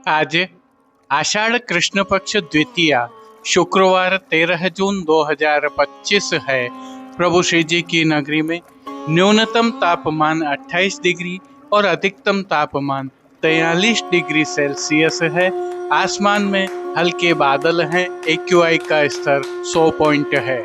आज आषाढ़ कृष्ण पक्ष द्वितीया शुक्रवार 13 जून 2025 है। प्रभु श्री जी की नगरी में न्यूनतम तापमान 28 डिग्री और अधिकतम तापमान 43 डिग्री सेल्सियस है। आसमान में हल्के बादल हैं। AQI का स्तर 100 पॉइंट है।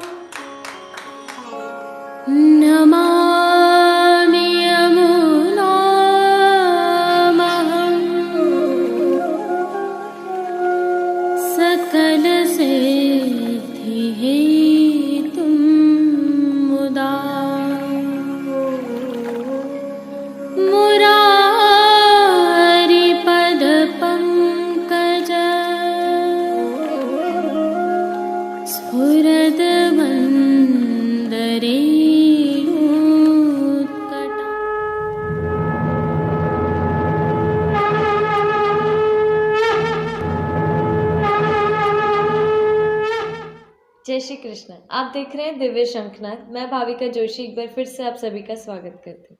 जय श्री कृष्ण। आप देख रहे हैं दिव्य शंखनाद। मैं भाविका जोशी एक बार फिर से आप सभी का स्वागत करती हूँ।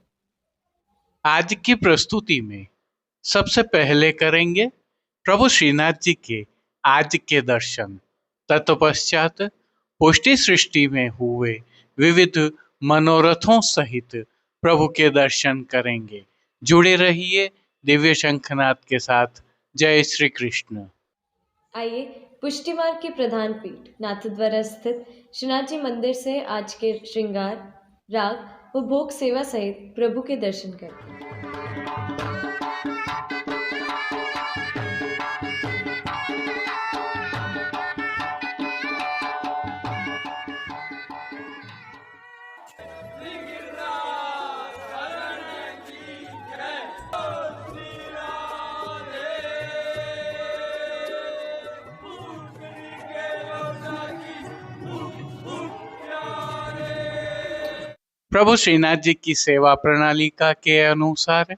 आज की प्रस्तुति में सबसे पहले करेंगे प्रभु श्रीनाथ जी के आज के दर्शन। तत्पश्चात पुष्टि सृष्टि में हुए विविध मनोरथों सहित प्रभु के दर्शन करेंगे। जुड़े रहिए दिव्य शंखनाद के साथ। जय श्री कृष्ण। आइए पुष्टि मार्ग के प्रधान पीठ नाथद्वारा स्थित श्रीनाथ जी मंदिर से आज के श्रृंगार, राग व भोग सेवा सहित प्रभु के दर्शन करते हैं। प्रभु श्रीनाथ जी की सेवा प्रणालिका के अनुसार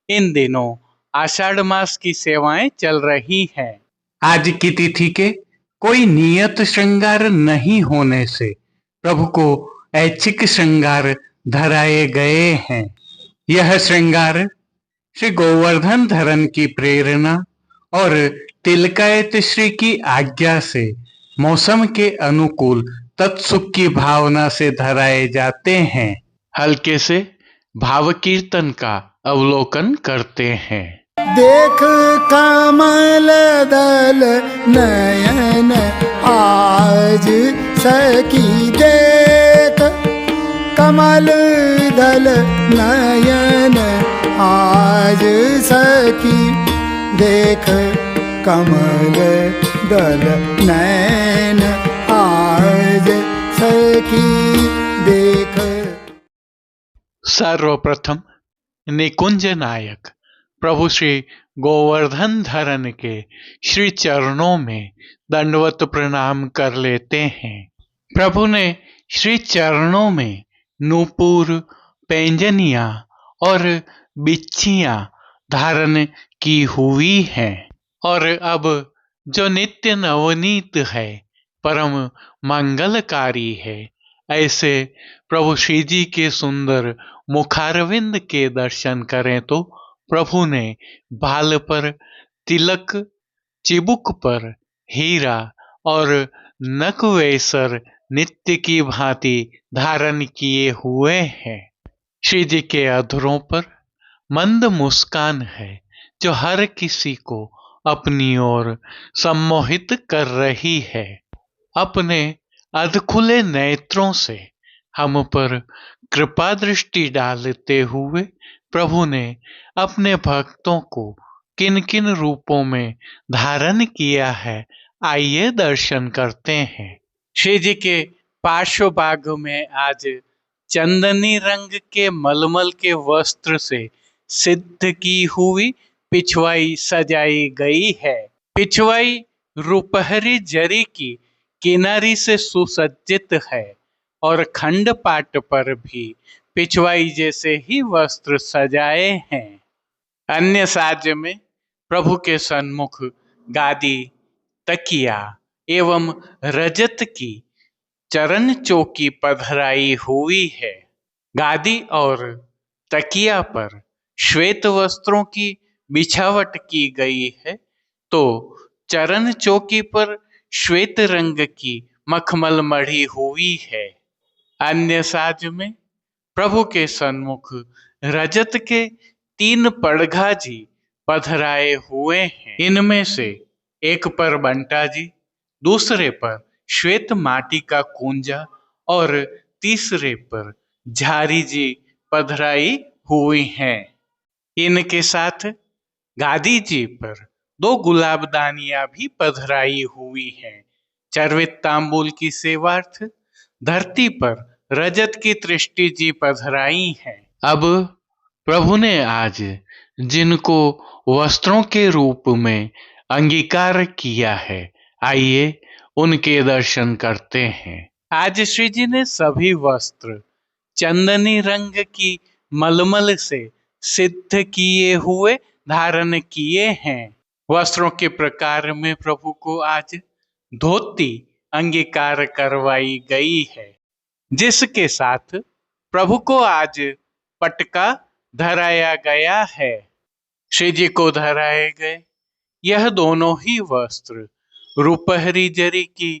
इन दिनों आषाढ़ मास की सेवाएं चल रही हैं। आज की तिथि के कोई नियत श्रृंगार नहीं होने से प्रभु को ऐच्छिक श्रृंगार धराए गए हैं। यह श्रृंगार श्री गोवर्धन धरन की प्रेरणा और तिलकायत श्री की आज्ञा से मौसम के अनुकूल तत्सुख की भावना से धराए जाते हैं। हल्के से भाव कीर्तन का अवलोकन करते हैं। देख कमल दल नयन आज सखी देख कमल दल नयन आज सखी देख कमल दल नयन आज सखी देख। सर्वप्रथम निकुंज नायक प्रभु श्री गोवर्धन धरन के श्री चरणों में दंडवत प्रणाम कर लेते हैं। प्रभु ने श्री चरणों में नूपुर, पैंजनिया और बिच्छियां धारण की हुई हैं और अब जो नित्य नवनीत है, परम मंगलकारी है, ऐसे प्रभु श्री जी के सुंदर मुखारविंद के दर्शन करें तो प्रभु ने बाल पर तिलक, चिबुक पर हीरा और नकवेसर नित्य की भांति धारण किए हुए हैं। श्री जी के अधरों पर मंद मुस्कान है जो हर किसी को अपनी ओर सम्मोहित कर रही है। अपने अधखुले नेत्रों से हम पर कृपा दृष्टि डालते हुए प्रभु ने अपने भक्तों को किन किन रूपों में धारण किया है, आइए दर्शन करते हैं। श्री जी के पार्श्व भाग में आज चंदनी रंग के मलमल के वस्त्र से सिद्ध की हुई पिछवाई सजाई गई है। पिछवाई रुपहरी जरी की किनारी से सुसज्जित है और खंड पाट पर भी पिछवाई जैसे ही वस्त्र सजाए हैं। अन्य साज में प्रभु के सन्मुख गादी, तकिया एवं रजत की चरण चौकी पधराई हुई है। गादी और तकिया पर श्वेत वस्त्रों की बिछावट की गई है तो चरण चौकी पर श्वेत रंग की मखमल मढ़ी हुई है। अन्य साज में प्रभु के सन्मुख रजत के 3 पड़घा जी पधराए हुए हैं। इनमें से एक पर बंटा जी, दूसरे पर श्वेत माटी का कुंजा और तीसरे पर झारी जी पधराई हुई हैं। इनके साथ गादी जी पर 2 गुलाबदानियां भी पधराई हुई हैं। चर्वित तांबूल की सेवार्थ धरती पर रजत की तृष्टि जी पधराई हैं। अब प्रभु ने आज जिनको वस्त्रों के रूप में अंगीकार किया है, आइए उनके दर्शन करते हैं। आज श्री जी ने सभी वस्त्र चंदनी रंग की मलमल से सिद्ध किए हुए धारण किए हैं। वस्त्रों के प्रकार में प्रभु को आज धोती अंगीकार करवाई गई है, जिसके साथ प्रभु को आज पटका धराया गया है। श्री जी को धराए गए यह दोनों ही वस्त्र रुपहरी जरी की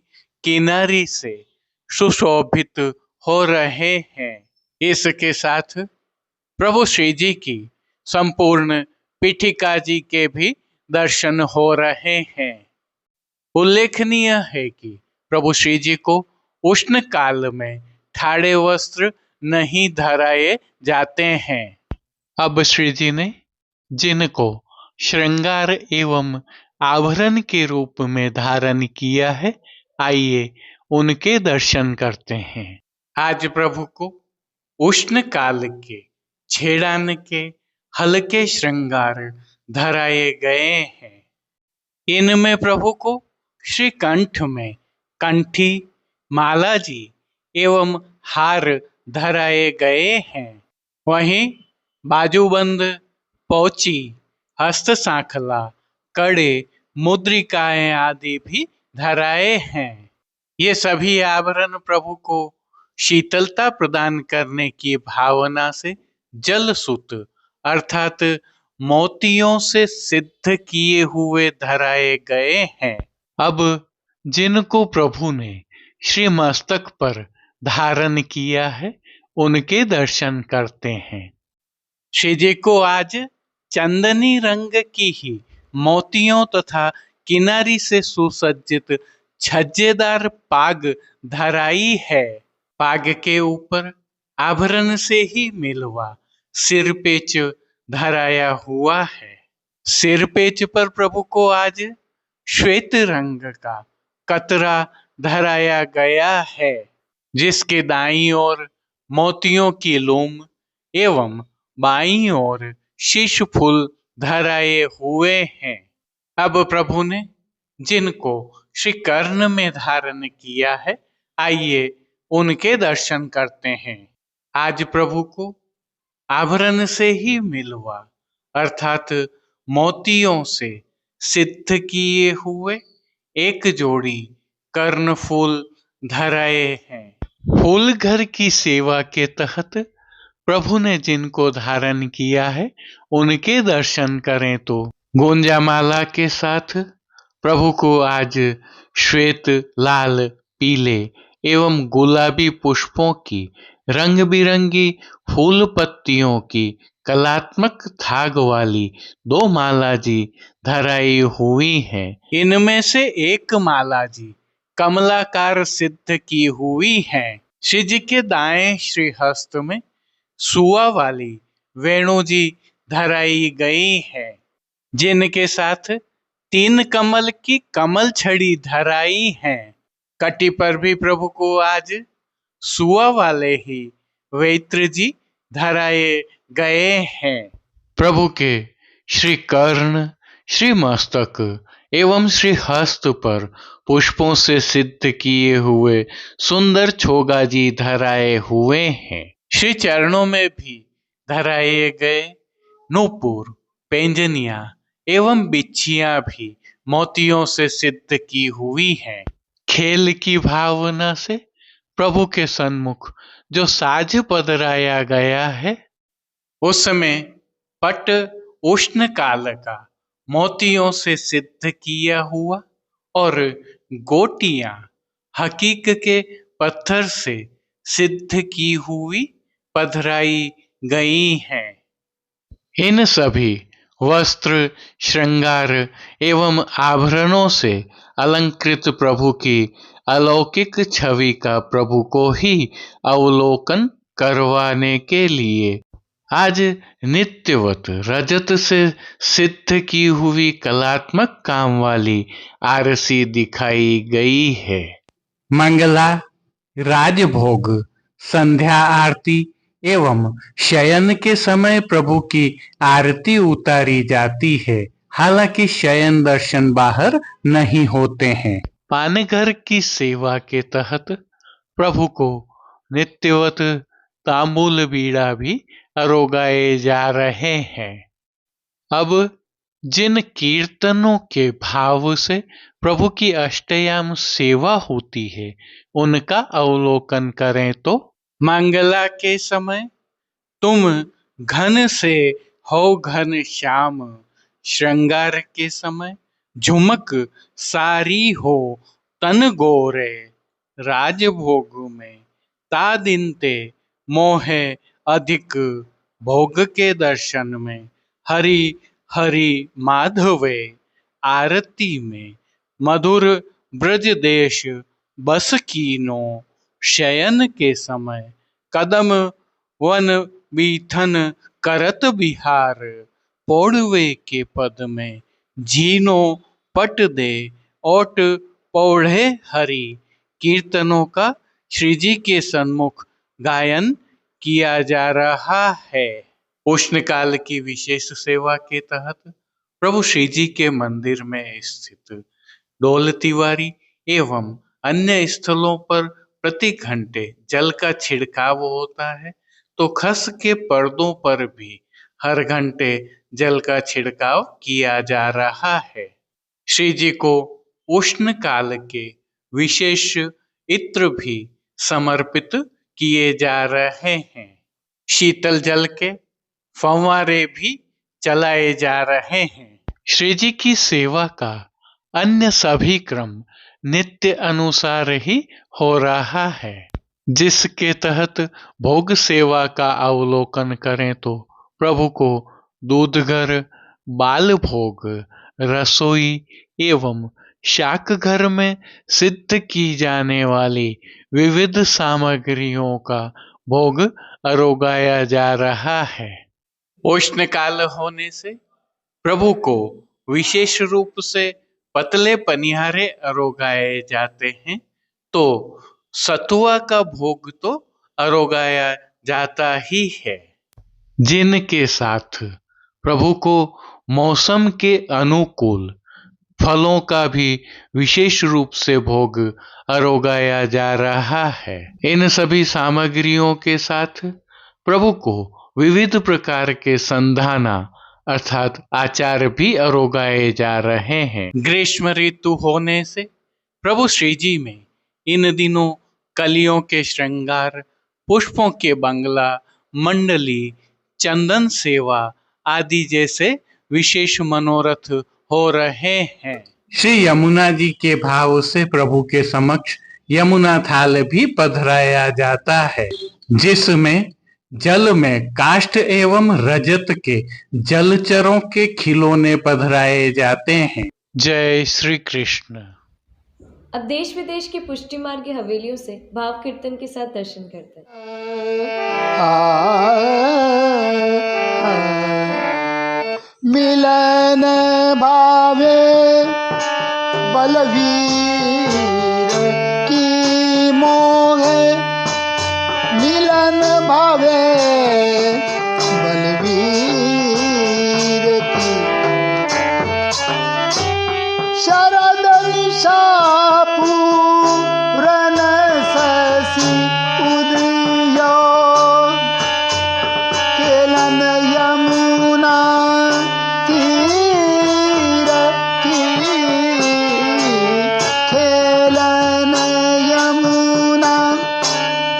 किनारी से सुशोभित हो रहे हैं। इसके साथ प्रभु श्री जी की संपूर्ण पीठिका जी के भी दर्शन हो रहे हैं। उल्लेखनीय है कि प्रभु श्री जी को उष्ण काल में ठाड़े वस्त्र नहीं धराए जाते हैं। अब श्री जी ने जिनको श्रृंगार एवं आभरण के रूप में धारण किया है, आइए उनके दर्शन करते हैं। आज प्रभु को उष्ण काल के छेड़ान के हल्के श्रृंगार धराए गए हैं। इनमें प्रभु को श्री कंठ में कंठी, माला जी एवं हार धराए गए हैं। वहीं बाजूबंद, पौची, हस्त सांखला, कड़े, मुद्रिकाएं आदि भी धराए हैं। ये सभी आभरण प्रभु को शीतलता प्रदान करने की भावना से जलसूत अर्थात मोतियों से सिद्ध किए हुए धराए गए हैं। अब जिनको प्रभु ने श्री मस्तक पर धारण किया है, उनके दर्शन करते हैं। श्री जी को आज चंदनी रंग की ही मोतियों तथा किनारी से सुसज्जित छज्जेदार पाग धराई है। पाग के ऊपर आभरण से ही मिलवा सिरपेच धराया हुआ है। सिरपेच पर प्रभु को आज श्वेत रंग का कतरा धराया गया है, जिसके दाईं ओर मोतियों की लूम एवं बाईं ओर शीश फूल धराए हुए हैं। अब प्रभु ने जिनको श्री कर्ण में धारण किया है, आइए उनके दर्शन करते हैं। आज प्रभु को आभरण से ही मिलवा अर्थात मोतियों से सिद्ध किए हुए एक जोड़ी कर्ण फूल धराए हैं। फूल घर की सेवा के तहत प्रभु ने जिनको धारण किया है, उनके दर्शन करें तो गोंजामाला के साथ प्रभु को आज श्वेत, लाल, पीले एवं गुलाबी पुष्पों की रंग बिरंगी फूल पत्तियों की कलात्मक थाग वाली 2 माला जी धराई हुई हैं। इनमें से एक माला जी कमलाकार सिद्ध की हुई है। श्री जी के दाएं श्री हस्त में सुआ वाली वेणु जी धराई गई है, जिनके साथ 3 कमल की कमल छड़ी धराई है। कटी पर भी प्रभु को आज सुआ वाले ही वैत्र जी धराए गए हैं। प्रभु के श्री कर्ण, श्री मस्तक एवं श्री हस्त पर पुष्पों से सिद्ध किए हुए सुंदर छोगा जी धराए हुए हैं। श्री चरणों में भी धराए गए नूपुर, पैंजनिया एवं बिच्छियां भी मोतियों से सिद्ध की हुई हैं। खेल की भावना से प्रभु के सन्मुख जो साज पधराया गया है, उसमें पट उष्ण काल का मोतियों से सिद्ध किया हुआ और गोटियां हकीक के पत्थर से सिद्ध की हुई पधराई गई हैं। इन सभी वस्त्र, श्रृंगार एवं आभरणों से अलंकृत प्रभु की अलौकिक छवि का प्रभु को ही अवलोकन करवाने के लिए आज नित्यवत रजत से सिद्ध की हुई कलात्मक काम वाली आरसी दिखाई गई है। मंगला, राजभोग, संध्या आरती एवं शयन के समय प्रभु की आरती उतारी जाती है। हालांकि शयन दर्शन बाहर नहीं होते हैं। पानघर की सेवा के तहत प्रभु को नित्यवत तांबूल बीड़ा भी अरोगाए जा रहे हैं। अब जिन कीर्तनों के भाव से प्रभु की अष्टयाम सेवा होती है उनका अवलोकन करें तो मंगला के समय तुम घन से हो घन श्याम, श्रृंगार के समय झुमक सारी हो तन गोरे, राजभोग में तादिनते मोहे अधिक, भोग के दर्शन में हरि हरि माधवे, आरती में मधुर ब्रज देश बस कीनो, शयन के समय कदम वन बीथन करत बिहार, पौड़वे के पद में झीनो पट दे ओट पौढ़े हरि। कीर्तनों का श्री जी के सन्मुख गायन किया जा रहा है। उष्ण काल की विशेष सेवा के तहत प्रभु श्री जी के मंदिर में स्थित दौलतीवारी एवं अन्य स्थलों पर प्रति घंटे जल का छिड़काव होता है, तो खस के पर्दों पर भी हर घंटे जल का छिड़काव किया जा रहा है। श्री जी को उष्ण काल के विशेष इत्र भी समर्पित किए जा रहे हैं। शीतल जल के फव्वारे भी चलाए जा रहे हैं। श्री जी की सेवा का अन्य सभी क्रम नित्य अनुसार ही हो रहा है, जिसके तहत भोग सेवा का अवलोकन करें तो प्रभु को दूधघर, बाल भोग, रसोई एवं शाक घर में सिद्ध की जाने वाली विविध सामग्रियों का भोग अरोगाया जा रहा है। उष्ण काल होने से प्रभु को विशेष रूप से पतले पनिहारे अरोगाए जाते हैं, तो सतुआ का भोग तो अरोगाया जाता ही है, जिनके साथ प्रभु को मौसम के अनुकूल फलों का भी विशेष रूप से भोग अरोगाया जा रहा है। इन सभी सामग्रियों के साथ प्रभु को विविध प्रकार के संधाना अर्थात आचार भी अरोगाए जा रहे हैं। ग्रीष्म ऋतु होने से प्रभु श्री जी में इन दिनों कलियों के श्रृंगार, पुष्पों के बंगला, मंडली, चंदन सेवा आदि जैसे विशेष मनोरथ हो रहे हैं। श्री यमुना जी के भाव से प्रभु के समक्ष यमुना थाल भी पधराया जाता है, जिसमें जल में काष्ठ एवं रजत के जलचरों के खिलौने पधराए जाते हैं। जय श्री कृष्ण। अब देश विदेश की पुष्टि मार्ग की हवेलियों से भाव कीर्तन के साथ दर्शन करते हैं। मिलन भावे बलवीर की मोहे, मिलन भावे बलवीर की, शरद निशा पूरन शशि उदयो, केलन यमुना तीर की, खेलन यमुना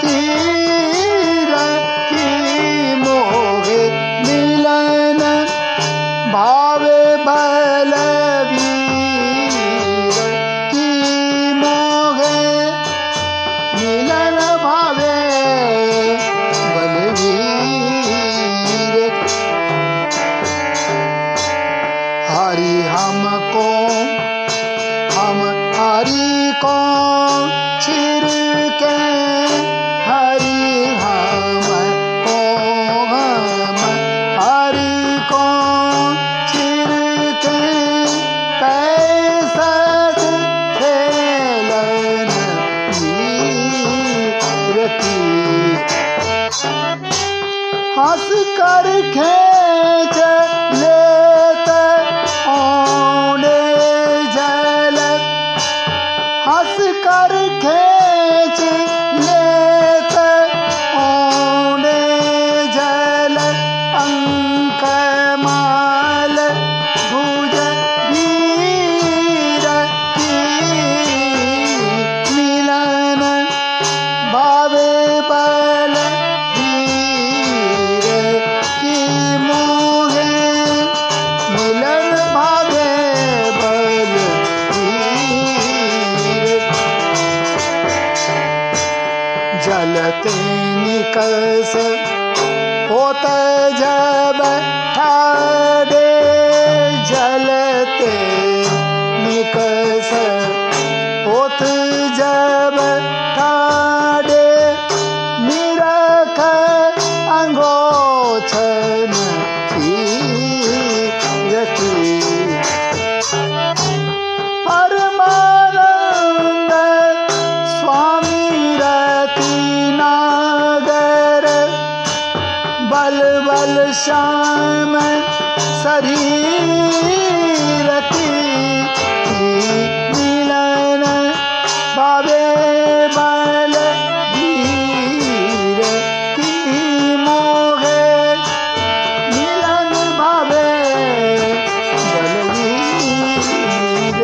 तीर की, मोहे मिलन हमको हम हरि को छिड़के हरि हमको हम हरि को छिड़के कैसा खेलन कीरती हंस कर खेच लेते ओने जल हंस कर खेच लेते ओने जल अंक माल भुज वीर की मिलन भावे बल वीर की मोहे मिलन भावे बल वीर जलते निकस होत जब ठाडे जलते निकस होत जब ठाडे निरख अंगोछन कीरति परमानंद स्वामी रति नागर बल बल श्याम शरीर की मिलन भावे बल वीर की मोहे मिलन भावे बलवीर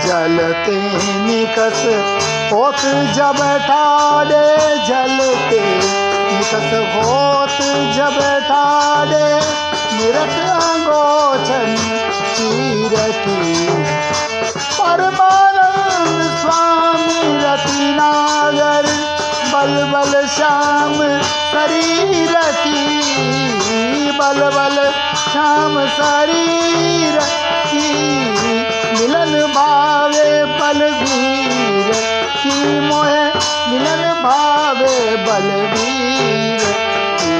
जलते निकस होत जब ठाडे जलते निकस होत जब ठाडे निरख अंगोछन चीरती परमानंद स्वामी रति नागर बल बल श्याम शरीर की बल बल श्याम शरीर की मिलन भावे बलवीर की मोहे मिलन भावे बलवीर की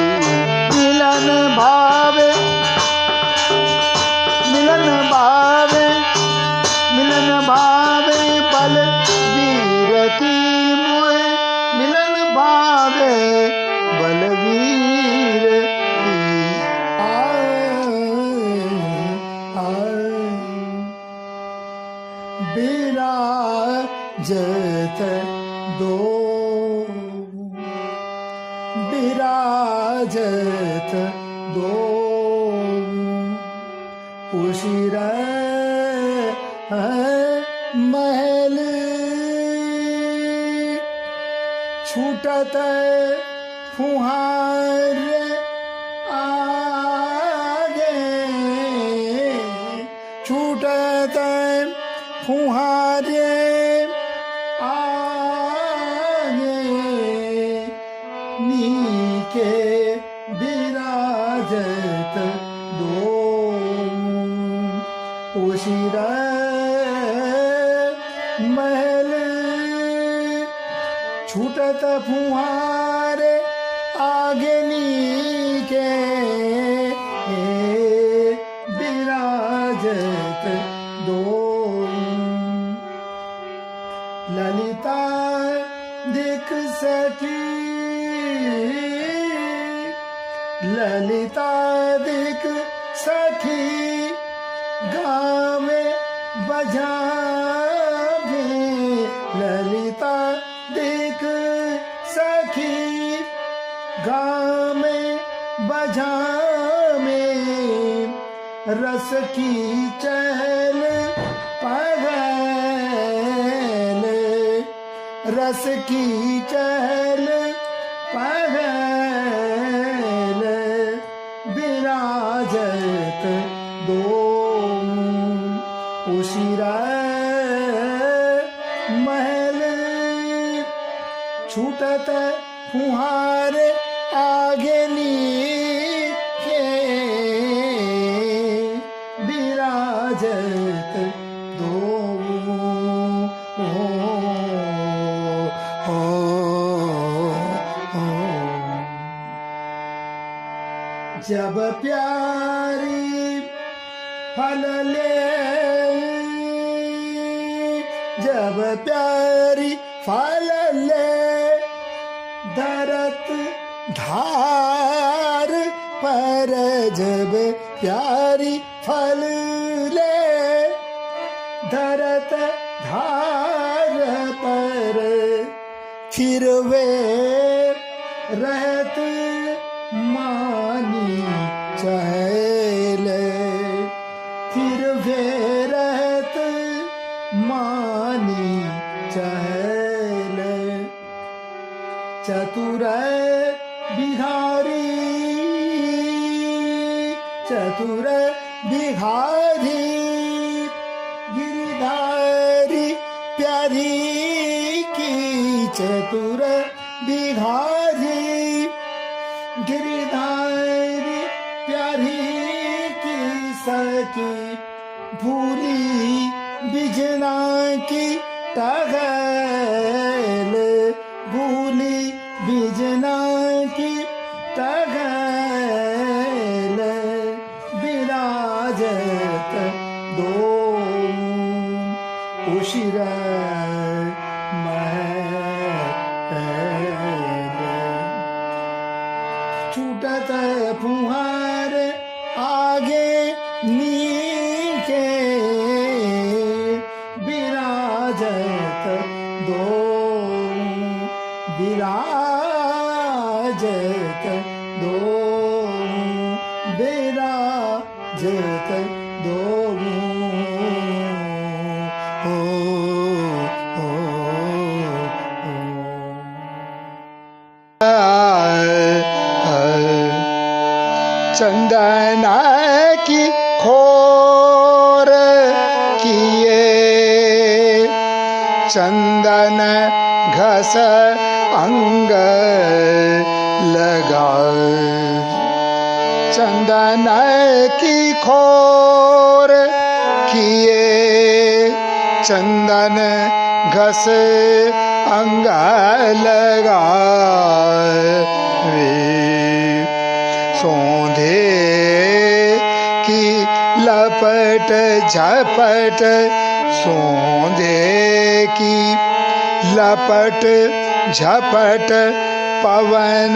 मिलन भावे मिलन भावे मिलन भावे बलवीर की मोहे मिलन भावे बलवीर की बिराजत दो बिराजत दो उशिर महल छूटत फुहार आगे छूटत फुहारे आगे नीके विराजत दो उशिर महल छूटत फुहारे आगे नीके विराजत दो ललिता दिख सकी ललिता दिख सखी गावे बजावे ललिता दिख सखी गावे बजावे रस की चहल पहल रस की चहल पहल विराज दो उशिरा महल छूटत फुहार आगे नीचे विराजत दो जब प्यारी फल ले जब प्यारी फल ले धरत धार पर जब प्यारी फल ले धरत धार पर फिर वे रहत मानी चहल फिर वे रहत मानी चहल चतुर बिहारी चतुर बिहारी गिरधारी प्यारी की चतुर बिहारी गिरधारी प्यारी की सकी भूली बिजना की टगल भूली बिजना की टगल विराजत दो उशिरा छूटत फुहार आगे नीचे विराजत दो विराजत दो विराजत दो चंदन की खोर किए चंदन घस अंग लगा चंदन की खोर किए चंदन घस अंग लगा सौंधे की लपट झपट सौंधे की लपट झपट पवन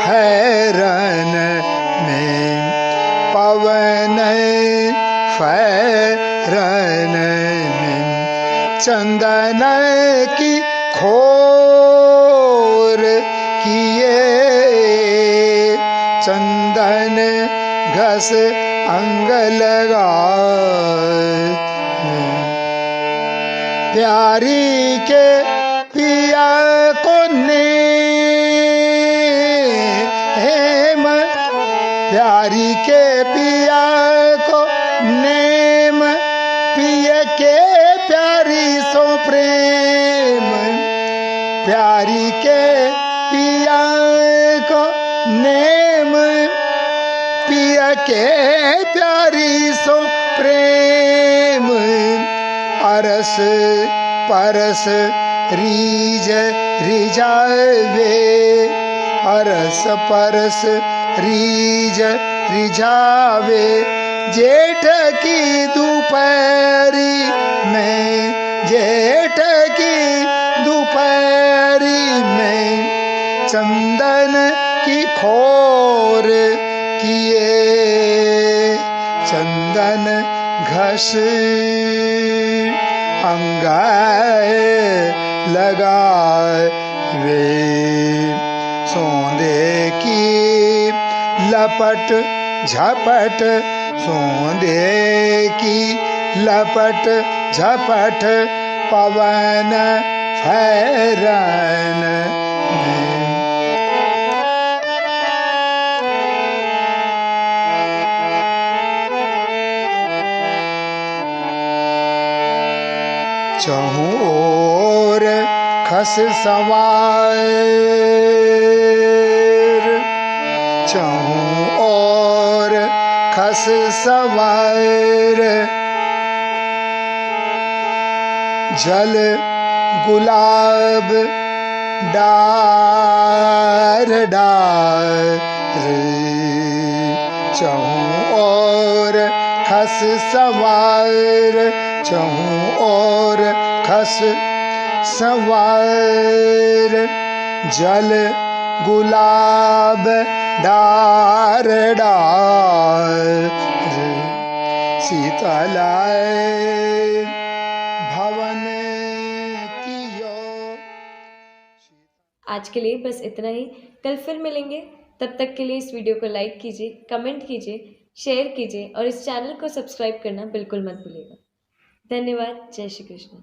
फैरन में पवन फैरन में चंदन की खोर किए चंदन घस अंग लगा प्यारी के पिया को नेम प्यारी के पिया को नेम पिय के प्यारी सो प्रेम प्यारी के पिया को नेम पिय के प्यारी सो प्रेम अरस परस रीज रिझावे अरस परस रीज रिझावे जेठ की दोपहरी में जेठ की दोपहरी में चंदन की खोर किए चंदन घस अंगाए लगावे सौंदे की लपट झपट सौंदे की लपट झपट पवन फैरन में चहु ओर खस सवार, चहु ओर खस सवार, जल गुलाब डार डार, चहु ओर खस सवार, चहु ओर खस सवार, जल गुलाब डार डार, सीता लाए भवन कियो। आज के लिए बस इतना ही। कल फिर मिलेंगे। तब तक के लिए इस वीडियो को लाइक कीजिए, कमेंट कीजिए, शेयर कीजिए और इस चैनल को सब्सक्राइब करना बिल्कुल मत भूलिएगा। धन्यवाद। जय श्री कृष्ण।